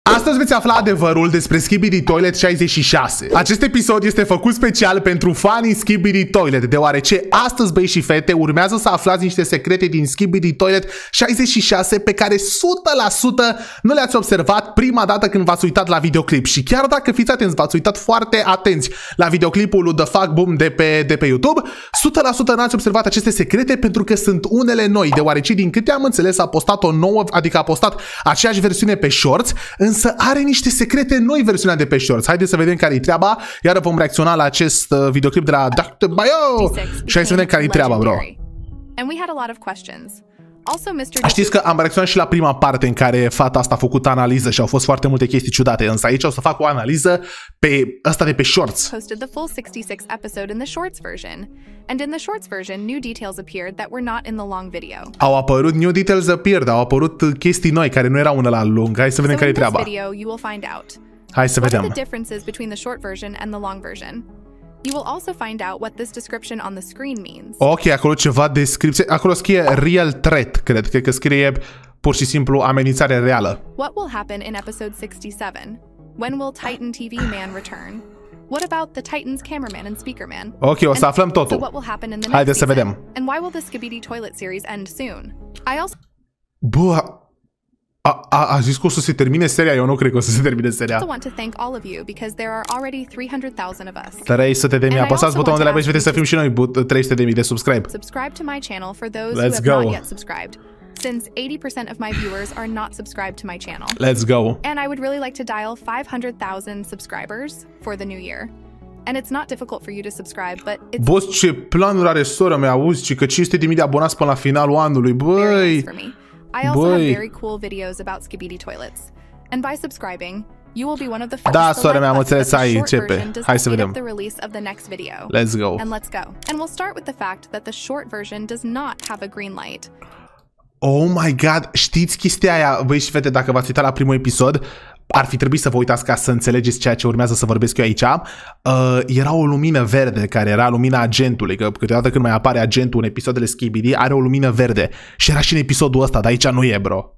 Astăzi veți afla adevărul despre Skibidi Toilet 66. Acest episod este făcut special pentru fanii Skibidi Toilet, deoarece astăzi, băi și fete, urmează să aflați niște secrete din Skibidi Toilet 66 pe care 100% nu le-ați observat prima dată când v-ați uitat la videoclip. Și chiar dacă fiți atenți, v-ați uitat foarte atenți la videoclipul lui The Fuck Boom de pe YouTube, 100% n-ați observat aceste secrete pentru că sunt unele noi, deoarece din câte am înțeles a postat o nouă, adică a postat aceeași versiune pe Shorts, însă are niște secrete noi versiunea de pe Shorts. Haideți să vedem care-i treaba, iar vom reacționa la acest videoclip de la Dr. Bio și hai să vedem care-i treaba, bro. Știți că am reacționat și la prima parte în care fata asta a făcut analiză și au fost foarte multe chestii ciudate, însă aici o să fac o analiză pe ăsta de pe Shorts. Posted the full 66 episode in the Shorts version, and in the Shorts version, new details appeared that were not in the long video. Au apărut new details appeared, au apărut chestii noi care nu erau una la lung. Hai să vedem care-i treaba. Hai să vedem. What are the differences between the short version and the long version? You will also find out what this description on the screen means. Ok, acolo ceva descripție. Acolo scrie real threat, cred că scrie pur și simplu amenințare reală. What will happen in episode 67? When will Titan TV man return? What about the Titan's cameraman and speaker man? Ok, o să aflăm totul. So what will happen in the next Haideți să vedem. And why will the Skibidi Toilet series end soon? I also Bă, a zis că o să se termine seria, eu nu cred că o să se termine seria. I want to thank all of you because there are already 300,000 of us. 300.000, apăsați butonul de la băi și vedeți să fim și noi 300.000 de subscribe. Subscribe to my channel for those who have not yet subscribed, since 80% of my viewers are not subscribed to my channel. Let's go. And I would really like to dial 500,000 subscribers for the new year. And it's not difficult for you to subscribe, but it's Boss, ce planuri are sora mea, auzi, ci că 500.000 de abonați până la finalul anului, băi. I also have very cool videos about Skibidi toilets. And by subscribing, you will be one of the first da, sora mea, am înțeles, hai începe. Hai să vedem. The release of the next video. Let's go. And let's go. And we'll start with the fact that the short version does not have a green light. Oh my god, știți chestia aia, băi și fete, dacă v-ați uitat la primul episod, ar fi trebuit să vă uitați ca să înțelegeți ceea ce urmează să vorbesc eu aici. Era o lumină verde, care era lumina agentului, că câteodată când mai apare agentul în episoadele Skibidi, are o lumină verde. Și era și în episodul ăsta, dar aici nu e, bro.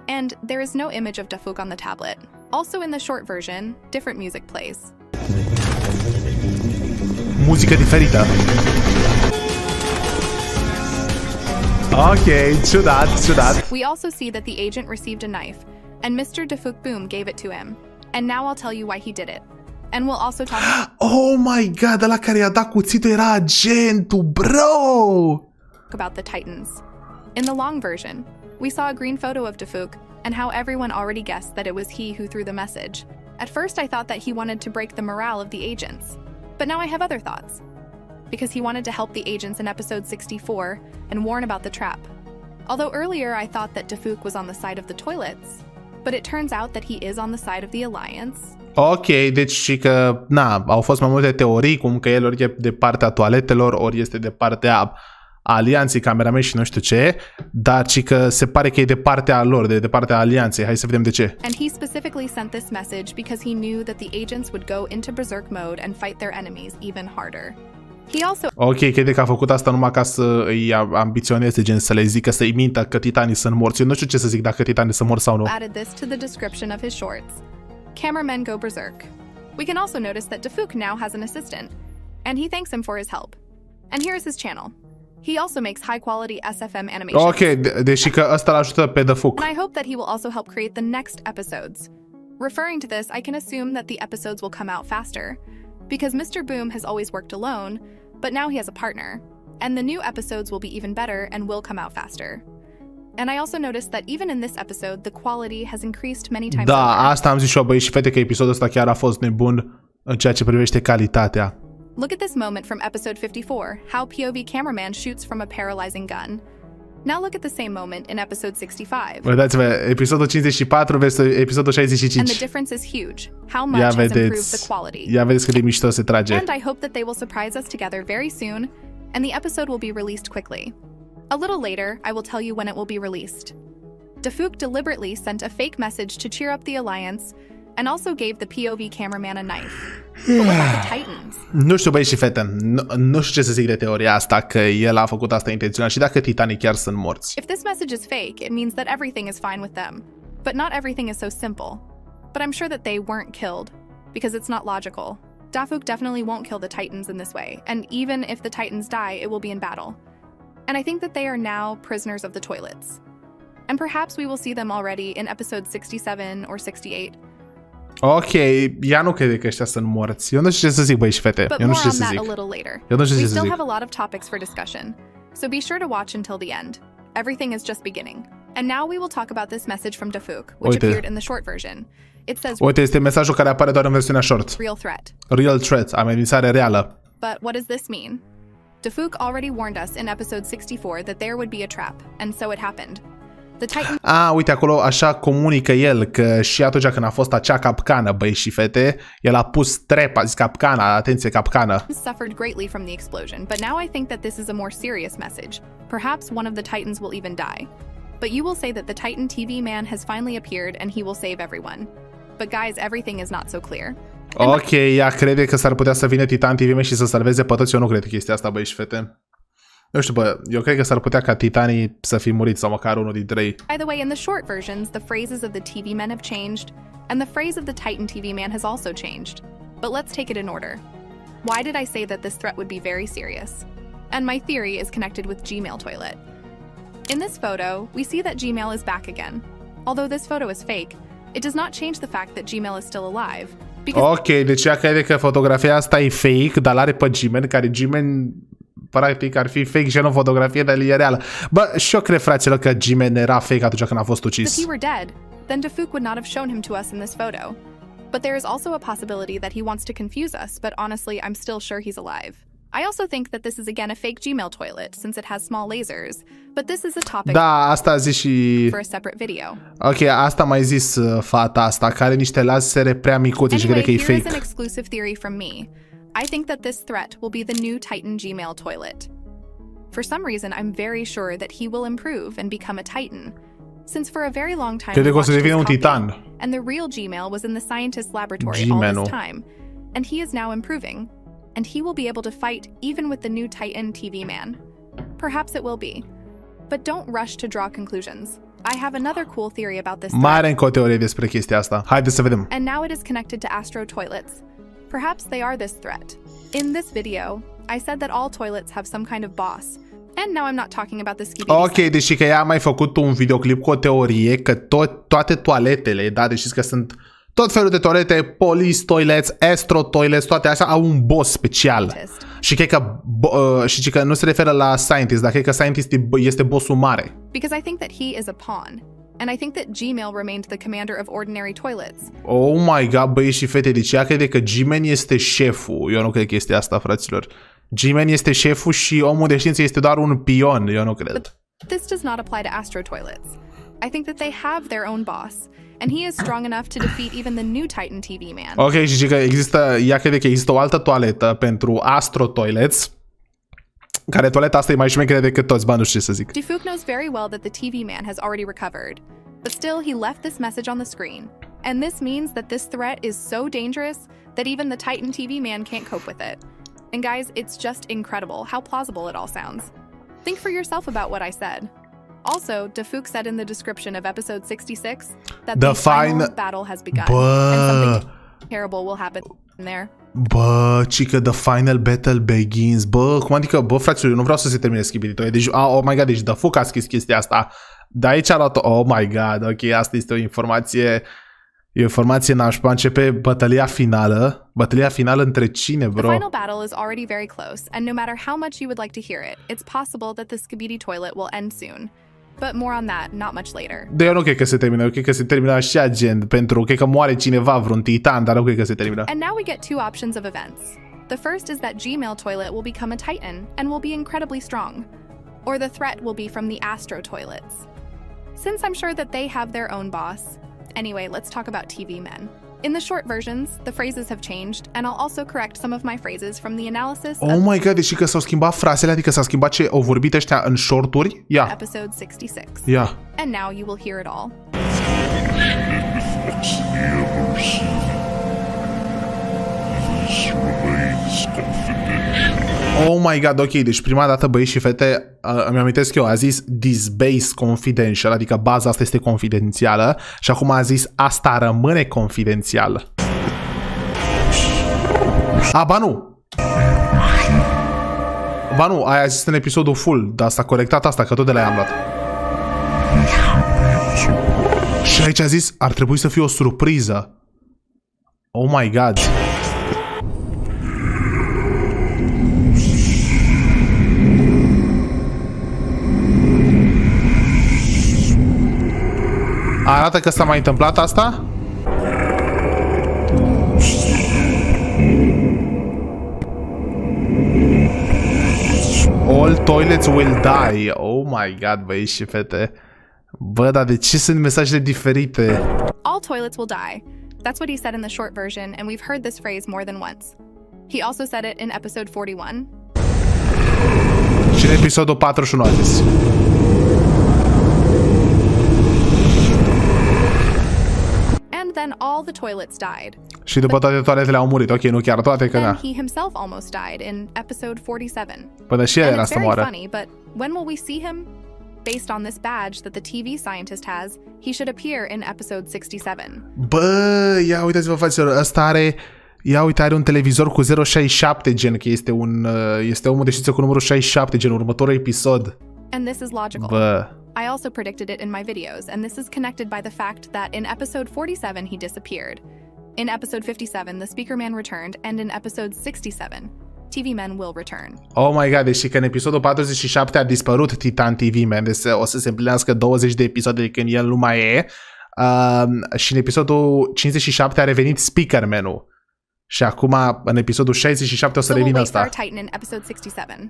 And there is no image of Dafuk on the tablet. Also in the short version, different music plays. Muzică diferită. Ok, ciudat. We also see that the agent received a knife, and Mr. Dafuk Boom gave it to him. And now I'll tell you why he did it. And we'll also talk Oh my god, ăla care i-a dat cuțitul era agentul, bro! About the Titans. In the long version, we saw a green photo of Dafuk, and how everyone already guessed that it was he who threw the message. At first I thought that he wanted to break the morale of the agents, but now I have other thoughts. Because he wanted to help the agents in episode 64 and warn about the trap. Although earlier I thought that Dafuk was on the side of the toilets, but it turns out that he is on the side of the alliance. Ok, deci și că, na, au fost mai multe teorii, cum că el ori e de partea toaletelor, ori este de partea alianței, cameramen și nu știu ce, dar și că se pare că e de partea lor, de partea alianței. Hai să vedem de ce. And he specifically sent this message because he knew that the agents would go into berserk mode and fight their enemies even harder. He also Ok, crede că a făcut asta numai ca să îi ambiționeze, gen să le zică, să-i mintă că titanii sunt morți. Eu nu știu ce să zic dacă titanii sunt morți sau nu. Added this to the description of his shorts. Cameramen go berserk. We can also notice that Dafuk now has an assistant, and he thanks him for his help. And here is his channel. He also makes high quality SFM animations. Ok, deși că ăsta l-ajută pe Dafuk. And I hope that he will also help create the next episodes. Referring to this, I can assume that the episodes will come out faster, because Mr. Boom has always worked alone, but now he has a partner, and the new episodes will be even better and will come out faster. And I also noticed that even in this episode, the quality has increased many times. Da, asta am zis și eu, băi și fete, că episodul ăsta chiar a fost nebun în ceea ce privește calitatea. Look at this moment from episode 54, how POV cameraman shoots from a paralyzing gun. Now look at the same moment in episode 65. Uitați-vă, episodul 54 versus episodul 65. And the difference is huge. How much has improved the quality. Ia vedeți cât de mișto se trage. And I hope that they will surprise us together very soon, and the episode will be released quickly. A little later, I will tell you when it will be released. Dafuk deliberately sent a fake message to cheer up the alliance, and also gave the POV cameraman a knife. But what about the Titans? Nu știu, băi și fete, nu știu ce să zic de teoria asta, că el a făcut asta intenționat și dacă titanii chiar sunt morți. If this message is fake, it means that everything is fine with them. But not everything is so simple. But I'm sure that they weren't killed, because it's not logical. Dafuk definitely won't kill the Titans in this way, and even if the Titans die, it will be in battle. And I think that they are now prisoners of the toilets. And perhaps we will see them already in episode 67 or 68. Ok, ea nu crede că ăștia sunt morți. Eu nu știu ce să zic, băi și fete. But Eu nu more știu ce on să that zic. a little later. Eu nu știu ce We să still zic. have a lot of topics for discussion, so be sure to watch until the end. Everything is just beginning. And now we will talk about this message from Dafuk, which appeared in the short version. It says, Uite, este mesajul care apare doar în versiunea short. real threat. Real threat, amenințare reală. But what does this mean? Dafuk already warned us in episode 64 that there would be a trap, and so it happened. The Titan Uite, acolo așa comunică el că și atunci când a fost acea capcană, băi și fete, el a pus trepa, zis capcana, atenție, capcană. suffered greatly from the explosion, but now I think that this is a more serious message. Perhaps one of the Titans will even die. But you will say that the Titan TV man has finally appeared and he will save everyone. But guys, everything is not so clear. Ok, ea crede că s-ar putea să vină Titan TV și să salveze pe toți. Eu nu cred chestia asta, băi și fete. Nu știu, bă, eu cred că s-ar putea ca titanii să fi murit sau măcar unul dintre ei. By the way, in the short versions, the phrases of the TV men have changed, and the phrase of the Titan TV man has also changed. But let's take it in order. Why did I say that this threat would be very serious? And my theory is connected with Gmail toilet. In this photo, we see that Gmail is back again. Although this photo is fake, it does not change the fact that Gmail is still alive. Ok, deci ea crede că fotografia asta e fake, dar are pe Gmail, care Gmail practic ar fi fake și nu fotografie, dar e reală. Bă, și eu cred, fraților, că Gmail era fake atunci când a fost ucis. If he were dead, then Dafuk would not have shown him to us in this photo. But there is also a possibility that he wants to confuse us, but honestly, I'm still sure he's alive. I also think that this is again a fake Gmail toilet, since it has small lasers, but this is a topic Da, asta a zis și... for a separate video. Ok, asta mai zis fata asta, care are niște lasere prea micuțe și crede că e Anyway, here is fake. an exclusive theory from me. I think that this threat will be the new Titan Gmail toilet. For some reason, I'm very sure that he will improve and become a Titan. Since for a very long time, Crede we că o să watched devină un his copy, titan. and the real Gmail was in the scientist's laboratory all Gmail-ul. this time, and he is now improving, and he will be able to fight even with the new Titan TV man. Perhaps it will be, but don't rush to draw conclusions. I have another cool theory about this Mai are încă o teorie despre chestia asta. Haideți să vedem. and now it is connected to Astro toilets. Perhaps they are this threat. In this video, I said that all toilets have some kind of boss. And now I'm not talking about the skibidi Ok, deci că ea a mai făcut un videoclip cu o teorie că toate toaletele, da, deci știți că sunt tot felul de toalete, police toilets, astro toilets, toate astea au un boss special. Și cred că nu se referă la scientist, dar cred că scientist este bossul mare. Because I think that he is a pawn. And I think that Gmail remained the commander of ordinary toilets. Oh my god, băi și fete, deci ea crede că Gmail este șeful. Eu nu cred că este asta, fraților. Gmail este șeful și omul de știință este doar un pion. Eu nu cred. But this does not apply to Astro toilets. I think that they have their own boss, and he is strong enough to defeat even the new Titan TV man. Ok, și că ea crede că există o altă toaletă pentru Astro toilets, care toaleta asta e mai șmecheră decât toți, bă, nu știu ce să zic. Dafuk knows very well that the TV man has already recovered, but still he left this message on the screen. And this means that this threat is so dangerous that even the Titan TV man can't cope with it. And guys, it's just incredible how plausible it all sounds. Think for yourself about what I said. Also, Dafuk said in the description of episode 66 that the final battle has begun, and something terrible will happen there. Bă, cică, the final battle begins. Bă, cum adică, bă, fraților, eu nu vreau să se termine Skibidi Toilet. Deci, oh my god, deci Dafuk a scris chestia asta. De aici a luat, oh my god, ok, asta este o informație nașpa. Începe bătălia finală. Bătălia finală între cine, bro? The final battle is already very close, and no matter how much you would like to hear it, it's possible that the Skibidi Toilet will end soon. But more on that, not much later. De eu nu cred că se termină, eu cred că se termină așa, gen, pentru cred că moare cineva, vreun titan, dar nu cred că se termină. And now we get two options of events. The first is that Gmail toilet will become a Titan and will be incredibly strong. Or the threat will be from the Astro toilets. Since I'm sure that they have their own boss. Anyway, let's talk about TV men. In the short versions, the phrases have changed, and I'll also correct some of my phrases from the analysis Oh my god, deci că s-au schimbat frasele, adică s-a schimbat ce au vorbit ăștia în shorturi? Ia. episode 66. Ia. And now you will hear it all. Oh my god, ok, deci prima dată băieți și fete, îmi amintesc eu, a zis this base confidential, adică baza asta este confidențială și acum a zis asta rămâne confidențial. Ba nu! Ba nu, aia a zis în episodul full, dar s-a corectat asta, că tot de la ea am luat. Și aici a zis, ar trebui să fie o surpriză. Oh my god. Arată că s-a mai întâmplat asta? All toilets will die. Oh my god, băieți și fete. Bă, dar de ce sunt mesajele diferite? All toilets will die. That's what he said in the short version, and we've heard this phrase more than once. He also said it in episode 41. Și în episodul 41 a zis. And then all the toilets died. Și după toate toaletele au murit. Ok, nu chiar toate, că Then da. he himself almost died in episode 47. Până și el And era it's să very moară. funny, but when will we see him? Based on this badge that the TV scientist has, he should appear in episode 67. Bă, ia uitați-vă, fraților, ăsta are... Ia uite, are un televizor cu 067, gen, că este un... Este omul de știință cu numărul 67, gen, următorul episod. And this is logical. Bă. I also predicted it in my videos, and this is connected by the fact that in episode 47 he disappeared. In episode 57, the speaker man returned, and in episode 67, TV men will return. Oh my god, deci că în episodul 47 a dispărut Titan TV Man, deci o să se împlinească 20 de episoade de când el nu mai e. Și în episodul 57 a revenit Speaker Man-ul. Și acum, în episodul 67 o să revină asta. Titan in episode 67.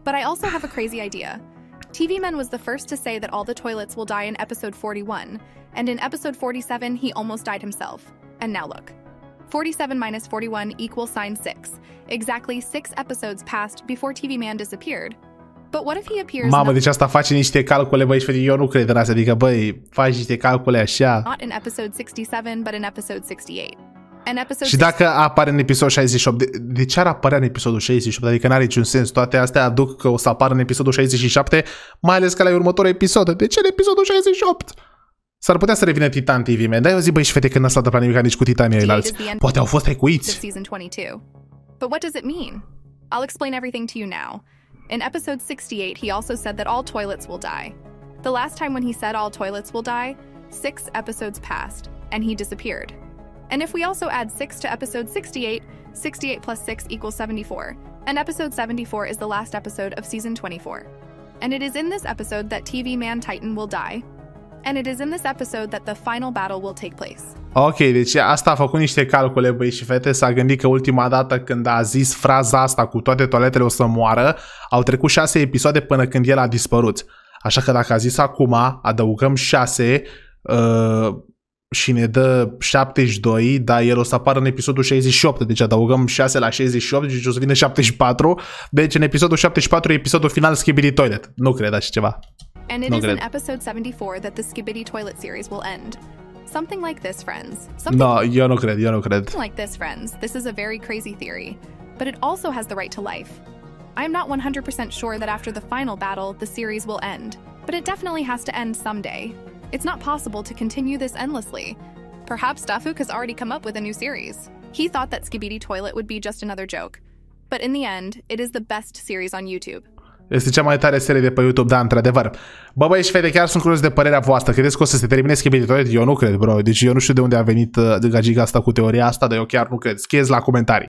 But I also have a crazy idea. TV Man was the first to say that all the toilets will die in episode 41, and in episode 47 he almost died himself. And now look. 47 minus 41 equals sign 6. Exactly 6 episodes passed before TV Man disappeared. But what if he appears... Mamă, deci asta face niște calcule, băi, și eu nu cred în asta, adică, băi, faci niște calcule așa. Not in episode 67, but in episode 68. And episode și dacă apare în episodul 68, de ce ar apărea în episodul 68? Adică n-are niciun sens. Toate astea aduc că o să apară în episodul 67, mai ales că la următorul episod. De ce în episodul 68? S-ar putea să revină Titan TV Man. Dar eu zic, băi, și fete, că n-a stat la nimic nici cu titanii ailalți. Poate au fost recuiți. But what does it mean? I'll explain everything to you now. In episode 68, he also said that all toilets will die. The last time when he said all toilets will die, 6 episodes passed, and he disappeared. And if we also add 6 to episode 68, 68 plus 6 equals 74. And episode 74 is the last episode of season 24. And it is in this episode that TV Man Titan will die. And it is in this episode that the final battle will take place. Ok, deci asta a făcut niște calcule, băi și fete, s-a gândit că ultima dată când a zis fraza asta cu toate toaletele o să moară, au trecut 6 episoade până când el a dispărut. Așa că dacă a zis acum, adăugăm 6 și ne dă 72, dar el o să apară în episodul 68, deci adăugăm 6 la 68, deci o să vină 74, deci în episodul 74 e episodul final Skibidi Toilet. Nu cred așa ceva. And it is in episode 74 that the Skibidi Toilet series will end. Something like this, friends. No, eu nu cred. Something like this, friends. This is a very crazy theory, but it also has the right to life. I am not 100% sure that after the final battle, the series will end, but it definitely has to end someday. It's not possible to continue this endlessly. Perhaps Dafuk has already come up with a new series. He thought that Skibidi Toilet would be just another joke, but in the end, it is the best series on YouTube. Este cea mai tare serie de pe YouTube, da, într-adevăr. Bă, băi și fete, chiar sunt curios de părerea voastră. Credeți că o să se termine Skibidi Toilet? Eu nu cred, bro. Deci eu nu știu de unde a venit gagiga asta cu teoria asta, dar eu chiar nu cred. Scrieți la comentarii.